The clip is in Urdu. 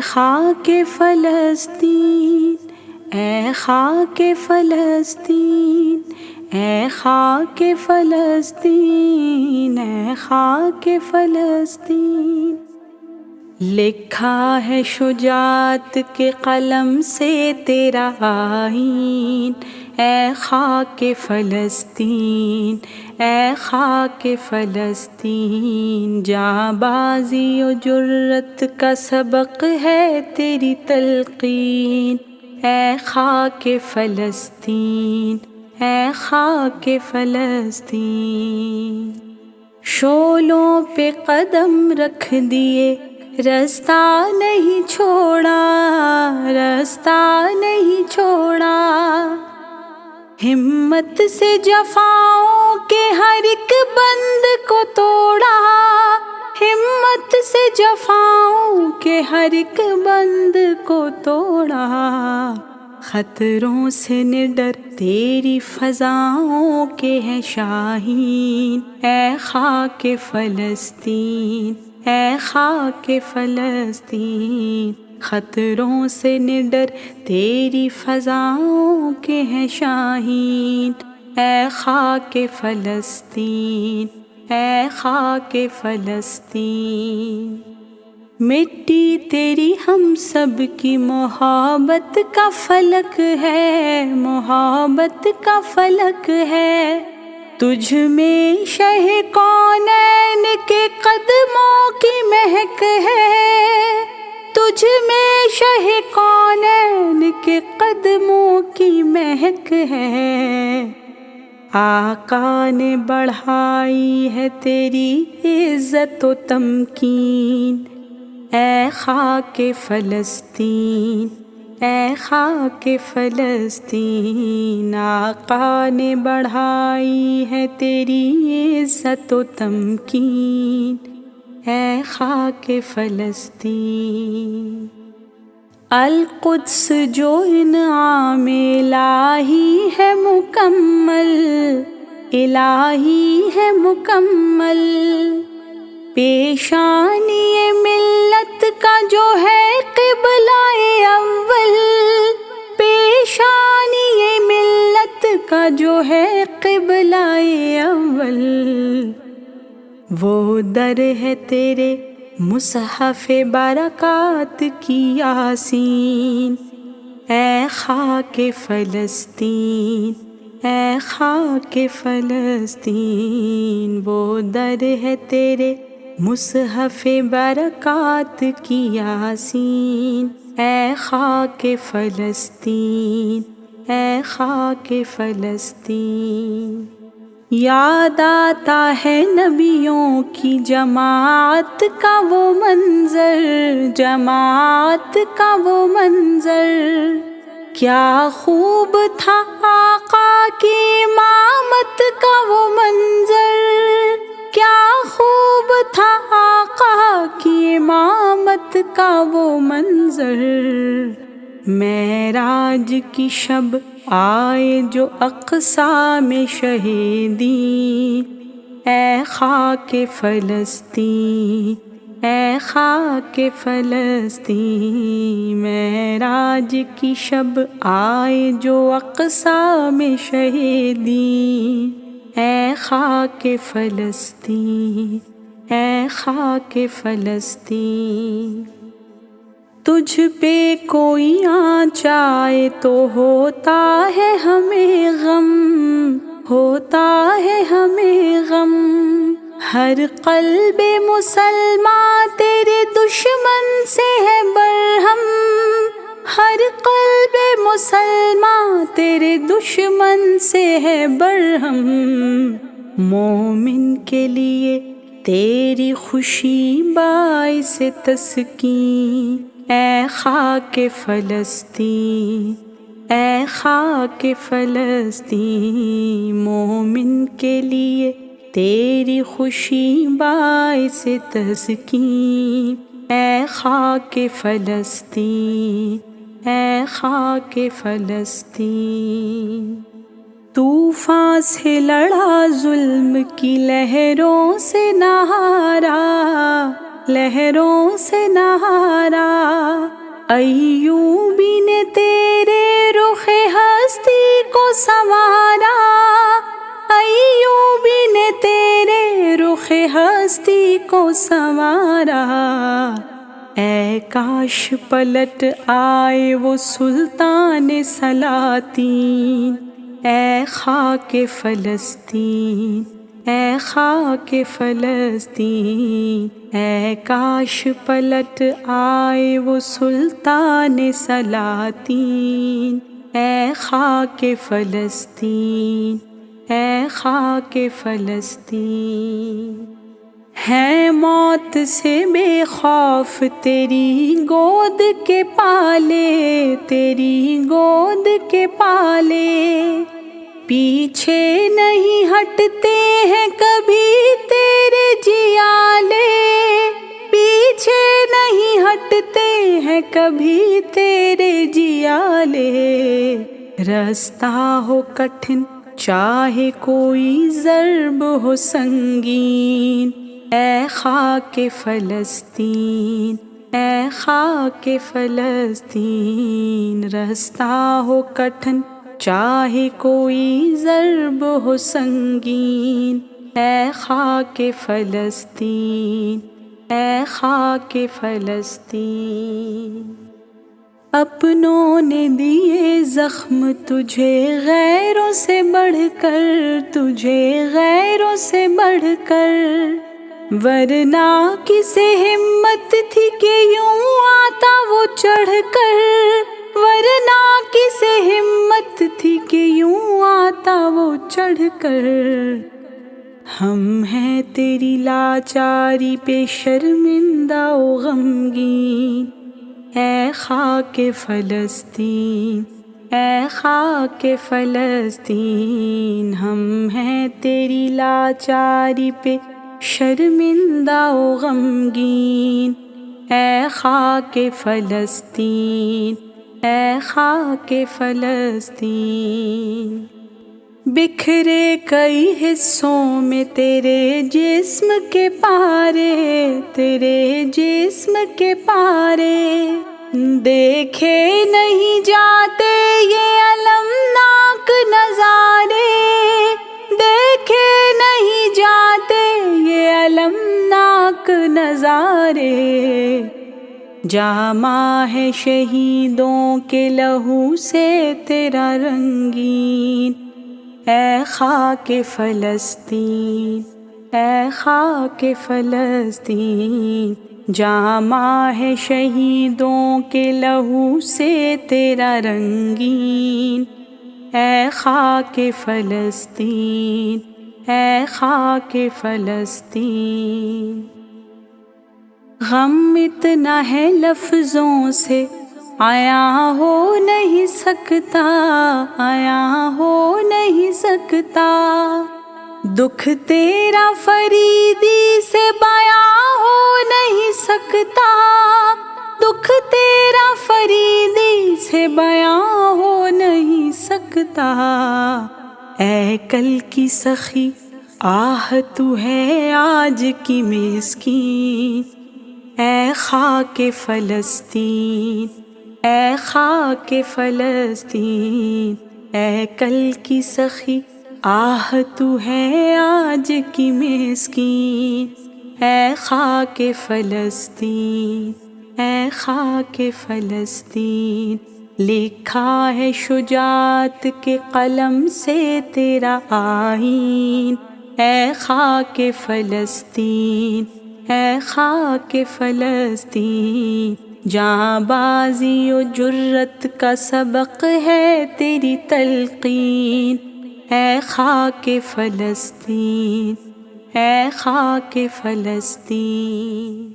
خاک فلسطین، اے خاک فلسطین، اے خاک فلسطین، اے خاک فلسطین، لکھا ہے شجاعت کے قلم سے تیرا آئین، اے خاک فلسطین، اے خاک فلسطین، جانبازی و جرت کا سبق ہے تیری تلقین، اے خاک فلسطین، اے خاک فلسطین، شعلوں پہ قدم رکھ دیے، رستہ نہیں چھوڑا، رستہ نہیں چھوڑا، ہمت سے جفاؤں کے ہر ایک بند کو توڑا، ہمت سے جفاؤں کے ہر ایک بند کو توڑا، خطروں سے نڈر تیری فضاؤں کے ہیں شاہین، اے خاک فلسطین، اے خاک فلسطین، خطروں سے نڈر تیری فضاؤں کے ہیں شاہین، اے خاک فلسطین، اے خاک فلسطین، مٹی تیری ہم سب کی محبت کا فلک ہے، محبت کا فلک ہے، تجھ میں شہ کونین کے قدموں کی مہک ہے، تجھ میں شہ کونین کے قدموں کی مہک ہے، آقا نے بڑھائی ہے تیری عزت و تمکین، اے خاک فلسطین، اے خاک فلسطین، آقا نے بڑھائی ہے تیری عزت و تمکین، اے خاک فلسطین، القدس جو انعام الہی ہے مکمل، الہی ہے مکمل، پیشانی ملت کا جو ہے قبلہ اول، پیشانی ملت کا جو ہے قبلہ اول، وہ در ہے تیرے مصحف برکات کی یاسین، اے خاک فلسطین، اے خاک فلسطین، وہ در ہے تیرے مصحف برکات کی یاسین، اے خاک فلسطین، اے خاک فلسطین، یاد آتا ہے نبیوں کی جماعت کا وہ منظر، جماعت کا وہ منظر، کیا خوب تھا آقا کی امامت کا وہ منظر، کیا خوب تھا آقا کی امامت کا وہ منظر، معراج کی شب آئے جو اقصی میں شہیدی، اے خاک فلسطین، اے خاک فلسطین، معراج کی شب آئے جو اقصی میں شہیدی، اے خاک فلسطین، اے خاک فلسطین، تجھ پہ کوئی آنچ آئے تو ہوتا ہے ہمیں غم، ہوتا ہے ہمیں غم، ہر قلب مسلمان تیرے دشمن سے ہے برہم، ہر قلب مسلمان تیرے دشمن سے ہے برہم، مومن کے لیے تیری خوشی باعث تسکین، اے خاک فلسطین، اے خاک فلسطین، مومن کے لیے تیری خوشی باعث تسکین، اے خاک فلسطین، اے خاک فلسطین، طوفان سے لڑا ظلم کی لہروں سے نہارا، لہروں سے نہارا، ایوبی نے تیرے رخ ہستی کو سنوارا، ایوبی نے تیرے رخ ہستی کو سنوارا۔ اے کاش پلٹ آئے وہ سلطان سلاطین، اے خاک فلسطین، اے خاک فلسطین، اے کاش پلٹ آئے وہ سلطان سلاطین، اے خاک فلسطین، اے خاک فلسطین۔ ہے موت سے بے خوف تیری گود کے پالے، تیری گود کے پالے، پیچھے نہیں ہٹتے ہیں کبھی تیرے جیالے، پیچھے نہیں ہٹتے ہیں کبھی تیرے جیالے۔ رستہ ہو کٹھن چاہے کوئی ضرب ہو سنگین، اے خاک فلسطین، اے خاک فلسطین۔ رستہ ہو کٹھن چاہے کوئی ضرب ہو سنگین، اے خاک فلسطین، اے خاک فلسطین۔ اپنوں نے دیے زخم تجھے غیروں سے بڑھ کر، تجھے غیروں سے بڑھ کر، ورنہ کسے ہمت تھی کہ یوں آتا وہ چڑھ کر، ورنہ کسے ہمت تھی کہ یوں آتا وہ چڑھ کر۔ ہم ہیں تیری لاچاری پہ شرمندہ و غمگین، اے خاک فلسطین، اے خاک فلسطین۔ ہم ہیں تیری لاچاری پہ شرمندہ و غمگین، اے خاک فلسطین، اے خاک فلسطین۔ بکھرے کئی حصوں میں تیرے جسم کے پارے، تیرے جسم کے پارے، دیکھے نہیں جاتے یہ المناک نظارے، دیکھے نہیں جاتے یہ المناک نظارے۔ جامہ ہے شہیدوں کے لہو سے تیرا رنگین، اے خاک فلسطین، اے خاک فلسطین۔ جامہ ہے شہیدوں کے لہو سے تیرا رنگین، اے خاک فلسطین، اے خاک فلسطین۔ غم اتنا ہے لفظوں سے عیاں ہو نہیں سکتا، عیاں ہو نہیں سکتا، دکھ تیرا فریدی سے بیاں ہو نہیں سکتا، دکھ تیرا فریدی سے بیاں ہو نہیں سکتا۔ اے کل کی سخی آہ تو ہے آج کی مسکین، اے خاک فلسطین، اے خاک فلسطین۔ اے کل کی سخی آہ تو ہے آج کی مسکین، اے خاک فلسطین، اے خاک فلسطین۔ لکھا ہے شجاعت کے قلم سے تیرا آئین، اے خاک فلسطین، اے خاک فلسطین۔ جاں بازی و جرت کا سبق ہے تیری تلقین، اے خاک فلسطین، اے خاک فلسطین۔